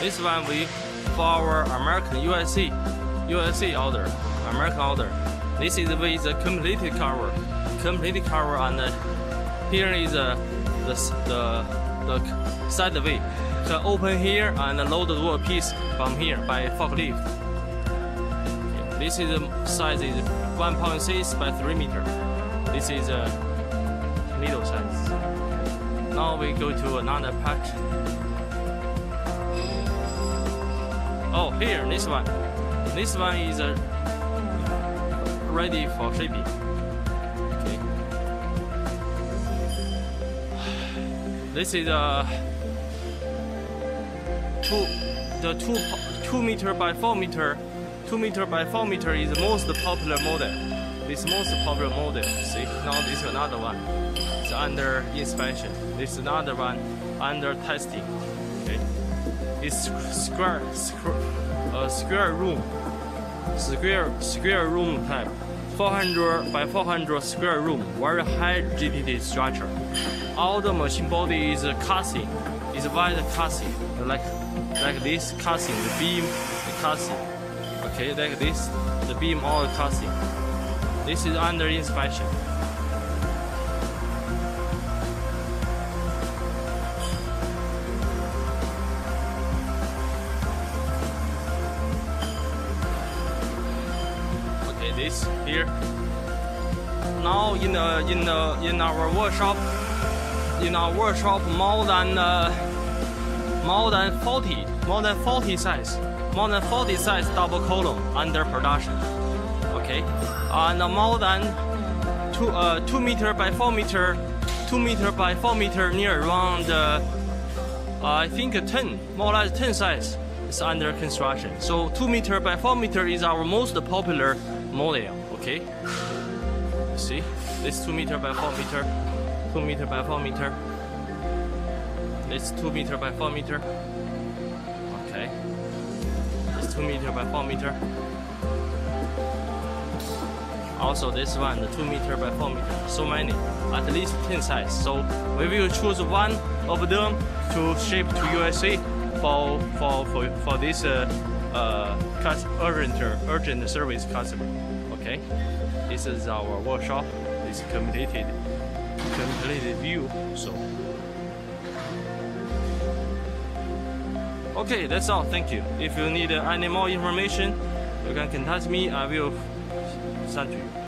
This one we for our American USA order, American order. This is with the completed cover, and here is the side way. Can open here and load the door piece from here by forklift. Okay. This is the size is 1.6 by 3 meter. This is a middle size. Now we go to another part. Oh, here, this one. This one is ready for shipping. Okay. This is the 2 meter by 4 meter. 2 meter by 4 meter is the most popular model. This most popular model. See, now this is another one. It's under inspection. This is another one under testing. Okay. It's square room type. 400 by 400 square room. Very high rigidity structure. All the machine body is casting. Is wide casting. Like this casting. The beam, the casting. Okay, like this. The beam all casting. This is under inspection. Okay, this here. Now in our workshop, more than 40 size double column under production. Okay, and more than 2 meter by 4 meter, 2 meter by 4 meter near around I think 10, more or less 10 size is under construction. So 2 meter by 4 meter is our most popular model. Okay, see this 2 meter by 4 meter, 2 meter by 4 meter. This 2 meter by 4 meter. Okay, this 2 meter by 4 meter. Also this one, the 2 meter by 4 meter. So many, at least 10 size. So we will choose one of them to ship to USA for this urgent service customer. Okay, this is our workshop. This completed view. So okay, that's all. Thank you. If you need any more information, you can contact me. I will send to you.